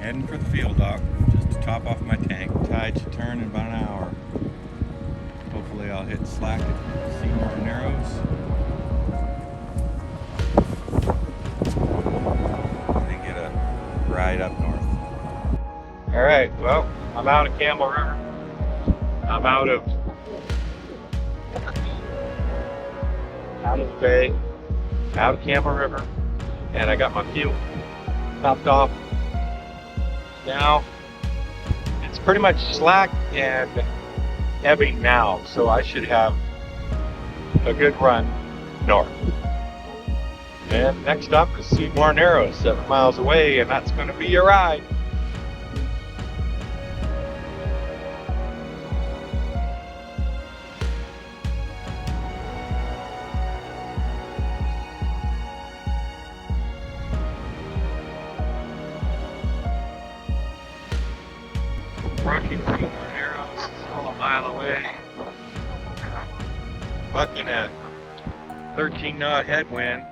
Heading for the field dock just to top off my tank. Tide should turn in about an hour. Hopefully I'll hit slack at Seymour Narrows. And then get a ride up north. Alright, well, I'm out of Campbell River. I'm out of the bay, out of Campbell River, and I got my fuel topped off. Now it's pretty much slack and ebbing now, so I should have a good run north. And next up is Seymour Narrows, 7 miles away, and that's going to be your ride. Approaching Seymour Narrows, still a mile away. Bucking at 13 knot headwind.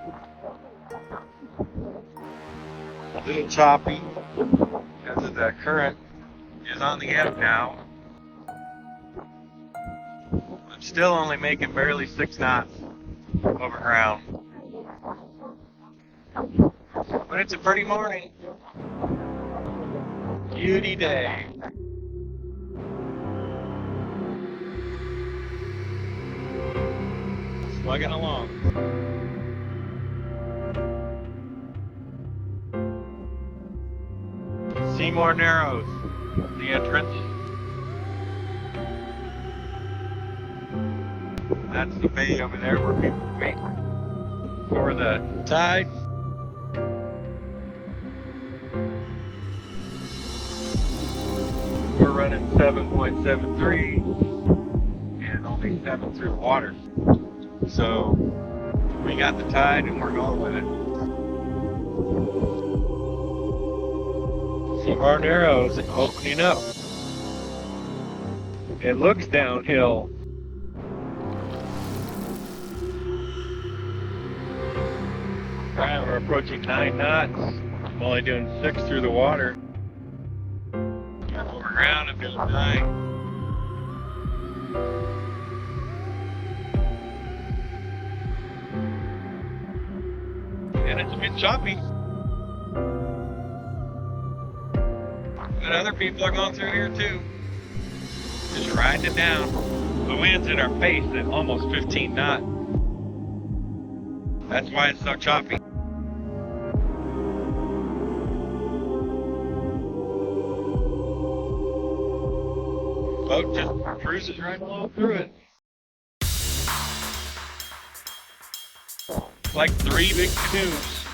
A little choppy because of the current is on the ebb now. I'm still only making barely 6 knots over ground. But it's a pretty morning. Beauty day. Slugging along. Seymour Narrows, the entrance. That's the bay over there where people wait for the tide. We're running 7.73 and only 7 through the water. So we got the tide and we're going with it. Seymour Narrows opening up. It looks downhill. Alright, we're approaching 9 knots. I'm only doing 6 through the water. Over ground, it feels 9. And it's a bit choppy. But other people are going through here too. Just riding it down. The wind's in our face at almost 15 knots. That's why it's so choppy. Boat just cruises right along through it. It's like 3 big canoes,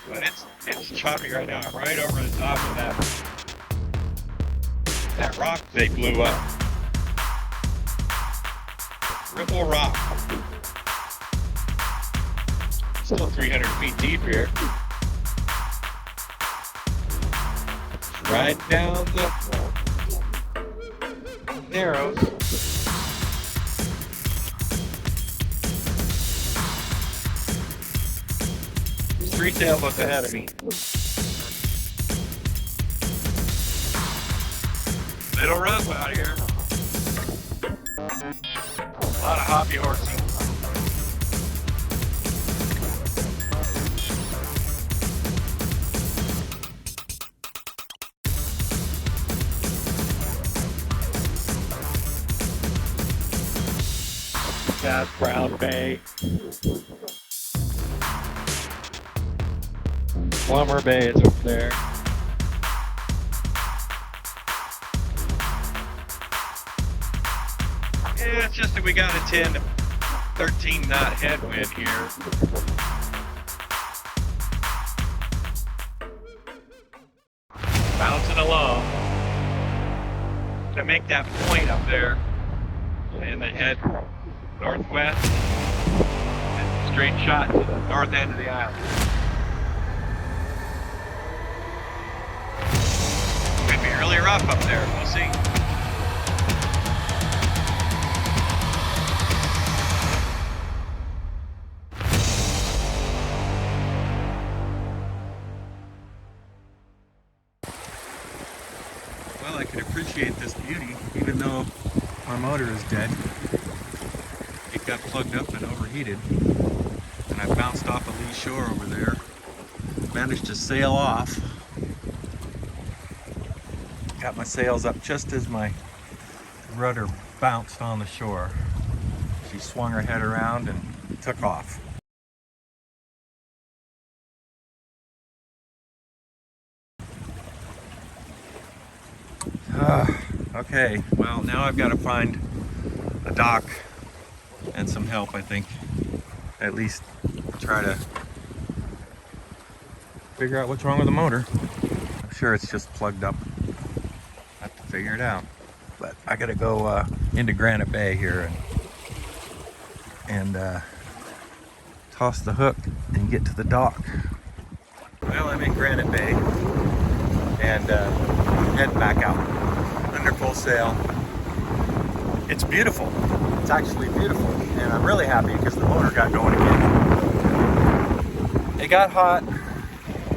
but it's choppy right now. I'm right over the top of that rock they blew up. Ripple Rock. Still 300 feet deep here. Right down the Narrows. There's 3 sailboats ahead of me. Little rough out here. A lot of hobby horsing. That's Brown Bay. Plumber Bay is over there. Yeah, it's just that we got a 10 to 13 knot headwind here. Bouncing along to make that point up there and then head northwest and straight shot to the north end of the island. Could be really rough up there, we'll see. Well, I could appreciate this beauty even though my motor is dead. It got plugged up and overheated, and I bounced off a lee shore over there. Managed to sail off. Got my sails up just as my rudder bounced on the shore. She swung her head around and took off. Okay, well, now I've got to find a dock and some help, I think. At least try to figure out what's wrong with the motor. I'm sure it's just plugged up. I have to figure it out. But I gotta go into Granite Bay here and toss the hook and get to the dock. Well, I'm in Granite Bay and heading back out under full sail. It's beautiful. It's actually beautiful, and I'm really happy because the motor got going again. It got hot,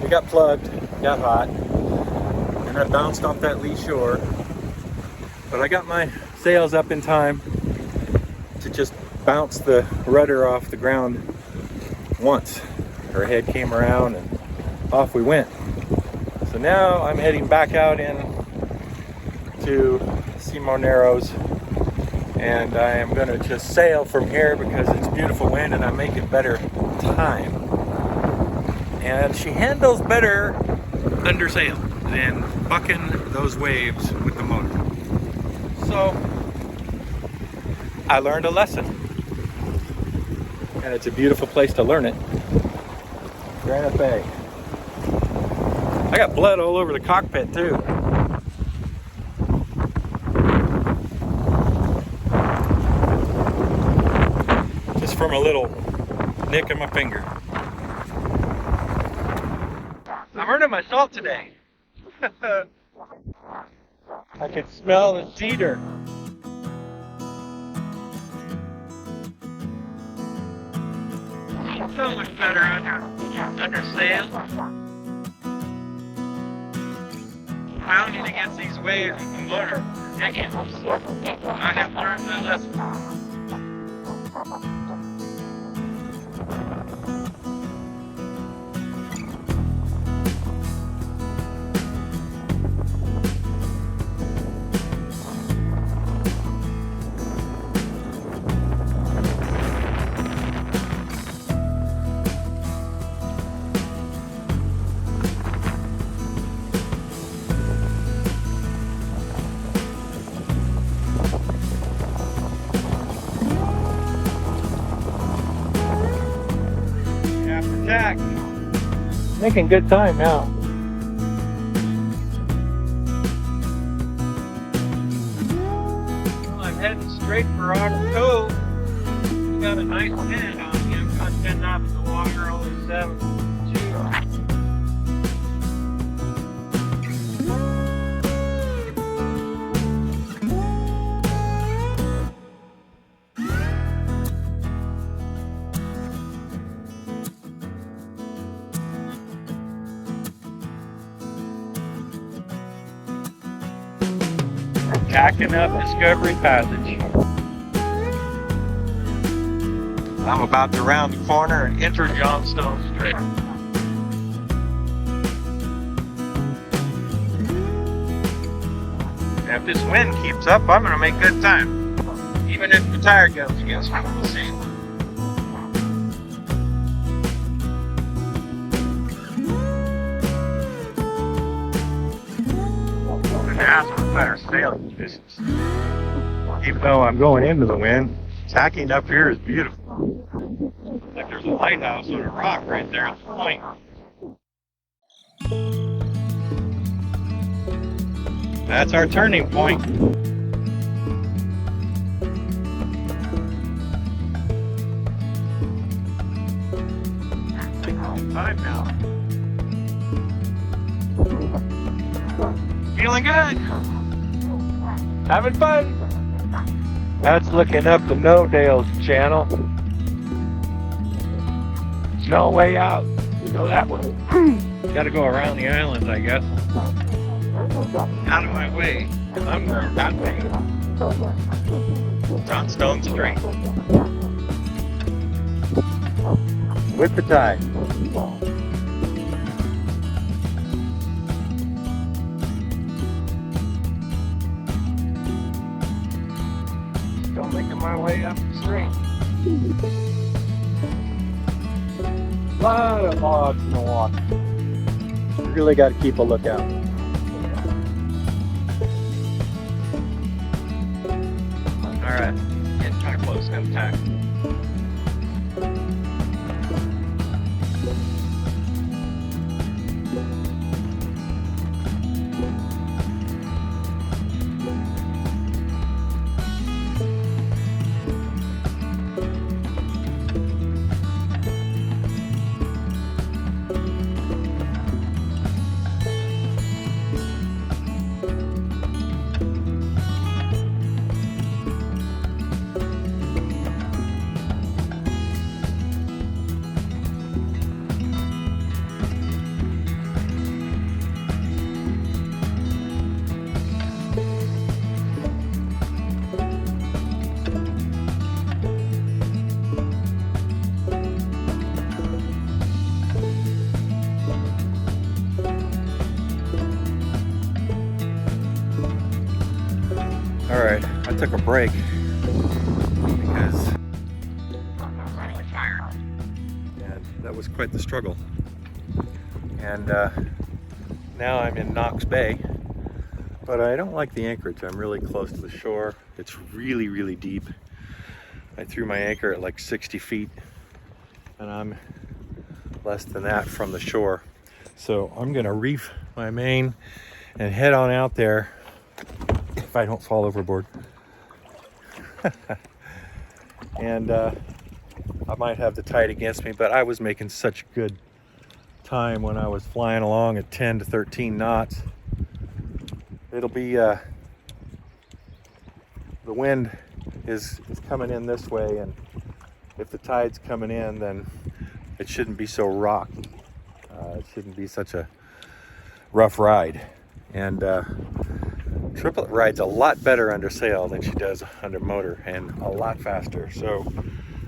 it got plugged, got hot, and I bounced off that lee shore. But I got my sails up in time to just bounce the rudder off the ground once. Her head came around and off we went. So now I'm heading back out in to Seymour Narrows, and I am going to just sail from here because it's beautiful wind and I'm making better time. And she handles better under sail than bucking those waves with the motor. So I learned a lesson, and it's a beautiful place to learn it. Granite Bay. I got blood all over the cockpit too. Just from a little nick in my finger. I'm earning my salt today. I can smell the cedar. So much better under sail. Pounding against these waves with the motor. I have learned my lesson. Tack. Making good time now. Well, I'm heading straight for Otter Cove. We got a nice wind on me. I'm about 10 knots in the water, only 7. Tacking up Discovery Passage. I'm about to round the corner and enter Johnstone Strait. And if this wind keeps up, I'm going to make good time. Even if the tire goes against me, we'll see. Ask for better sailing distance. Even though I'm going into the wind, tacking up here is beautiful. Like there's a lighthouse on a rock right there at the point. That's our turning point. Time now. Feeling good. Having fun. That's looking up the No Dales channel. No way out. Go that way. Gotta go around the island, I guess. out of my way. I'm going that way. Johnstone Strait. With the tide. Still making my way up the street. A lot of logs in the water. You really got to keep a lookout. Alright, getting kind of close to attack. Alright, I took a break because I'm really tired. And that was quite the struggle. And now I'm in Knox Bay, but I don't like the anchorage. I'm really close to the shore. It's really, really deep. I threw my anchor at like 60 feet and I'm less than that from the shore. So I'm gonna reef my main and head on out there if I don't fall overboard. And I might have the tide against me, but I was making such good time when I was flying along at 10 to 13 knots. It'll be the wind is coming in this way, and if the tide's coming in, then it shouldn't be so rocky. It shouldn't be such a rough ride. And Triplet rides a lot better under sail than she does under motor, and a lot faster. So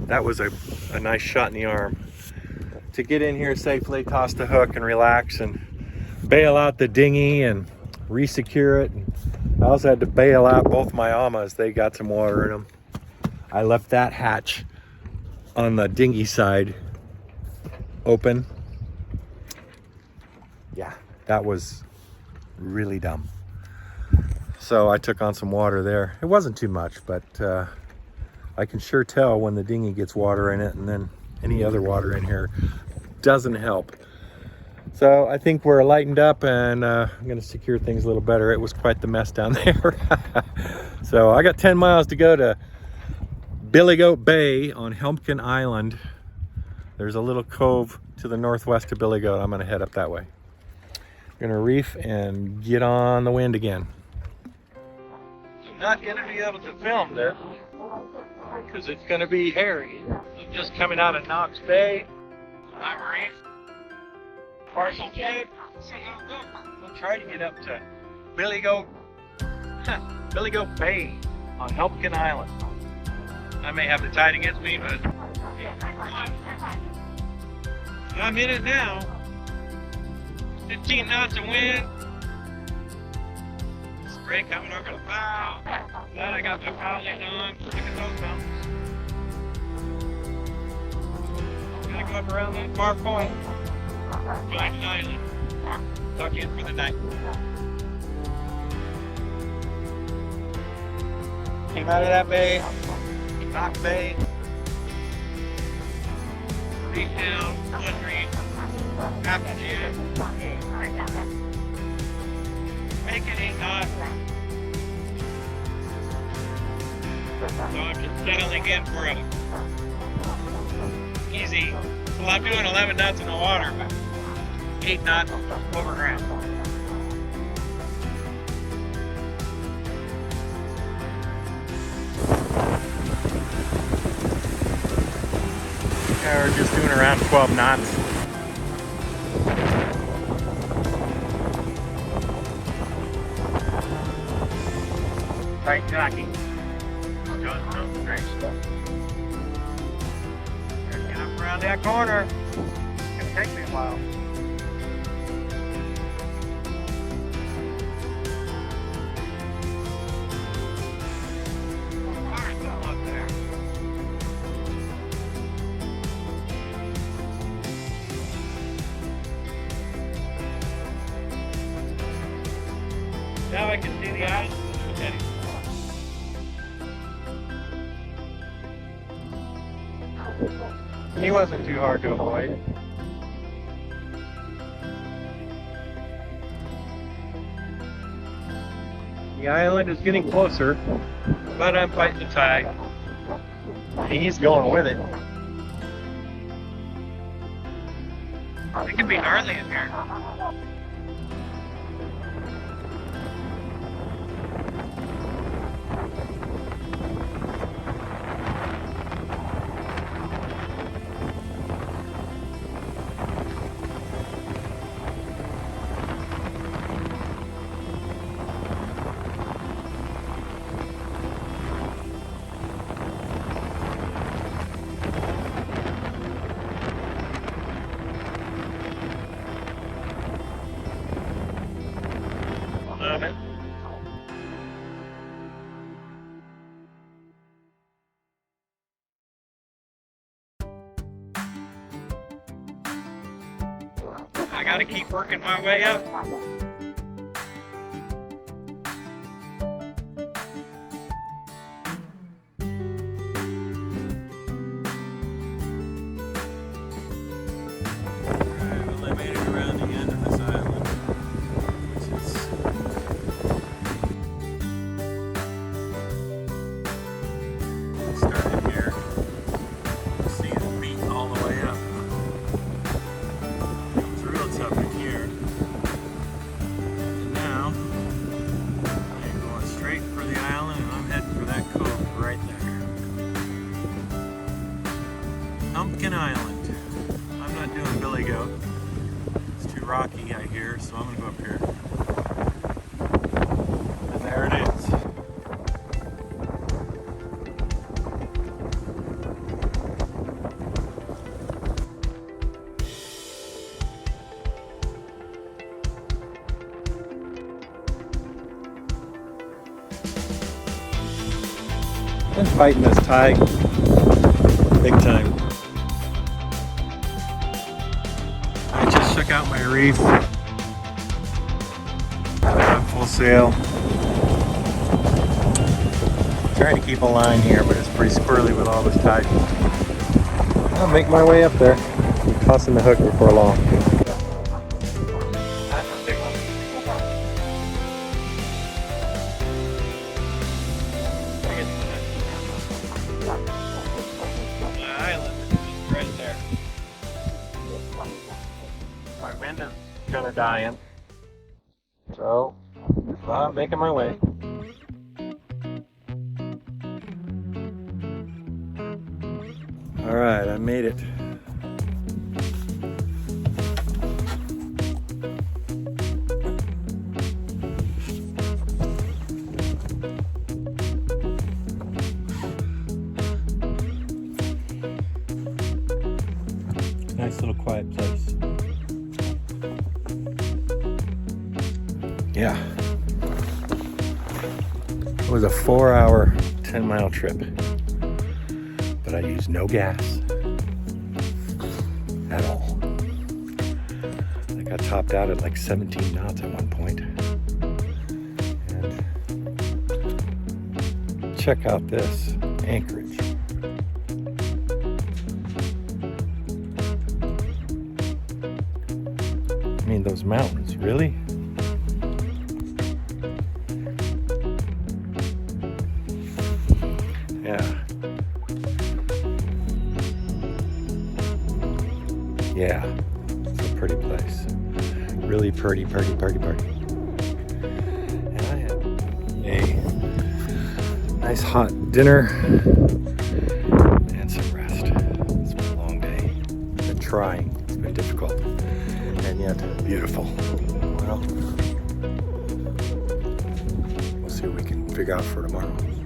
that was a nice shot in the arm to get in here safely, toss the hook and relax and bail out the dinghy and re-secure it. And I also had to bail out both my Amas. They got some water in them. I left that hatch on the dinghy side open. Yeah, that was really dumb. So I took on some water there. It wasn't too much, but I can sure tell when the dinghy gets water in it, and then any other water in here doesn't help. So I think we're lightened up, and I'm gonna secure things a little better. It was quite the mess down there. So I got 10 miles to go to Billy Goat Bay on Helmkin Island. There's a little cove to the northwest of Billy Goat. I'm gonna head up that way. I'm gonna reef and get on the wind again. I'm not gonna be able to film this because it's gonna be hairy. I'm just coming out of Knox Bay. I'm reef. Parcel jig. See how it goes. We'll try to get up to Billy Goat Bay on Helmkin Island. I may have the tide against me, but I'm in it now. 15 knots of wind. Spray coming over the bow. Then I got my bow lead on. Look at those mountains. Gotta go up around that far point. Find an island. Tuck in for the night. Came out of that bay. Knox Bay. Reef down. One reef. Half a jig. Make it 8 knots. So I'm just settling in for a easy. Well, I'm doing 11 knots in the water, but 8 knots over ground. Yeah, we're just doing around 12 knots. Right, Tacking. Johnstone Strait. Get up around that corner. It's gonna take me a while. Up there. Now I can see the island. He wasn't too hard to avoid. The island is getting closer, but I'm fighting the tide. He's going with it. It can be gnarly in here. I gotta keep working my way up. I made it around the end of this island, which is started here. See the beat all the way up. It was real tough in here. And now I'm going straight for the island, and I'm heading for that cove right there. Pumpkin Island. I'm not doing Billy Goat. It's too rocky, I hear, so I'm gonna go up here. And there it is. Been fighting this tide big time. I just shook out my reef. I'm full sail. Trying to keep a line here, but it's pretty squirrely with all this tide. I'll make my way up there. I'm tossing the hook before long. The island is right there. My wind is kind of dying, so I'm making my way. All right, I made it. Nice little quiet place. Yeah. It was a 4-hour, 10-mile trip. But I used no gas at all. I got topped out at like 17 knots at one point. And check out this Anchorage. I mean, those mountains, really? Yeah. Yeah, it's a pretty place. Really pretty. And I had a nice hot dinner and some rest. It's been a long day. It's been trying. It's been difficult. And yet beautiful. Well, we'll see we can figure out for tomorrow.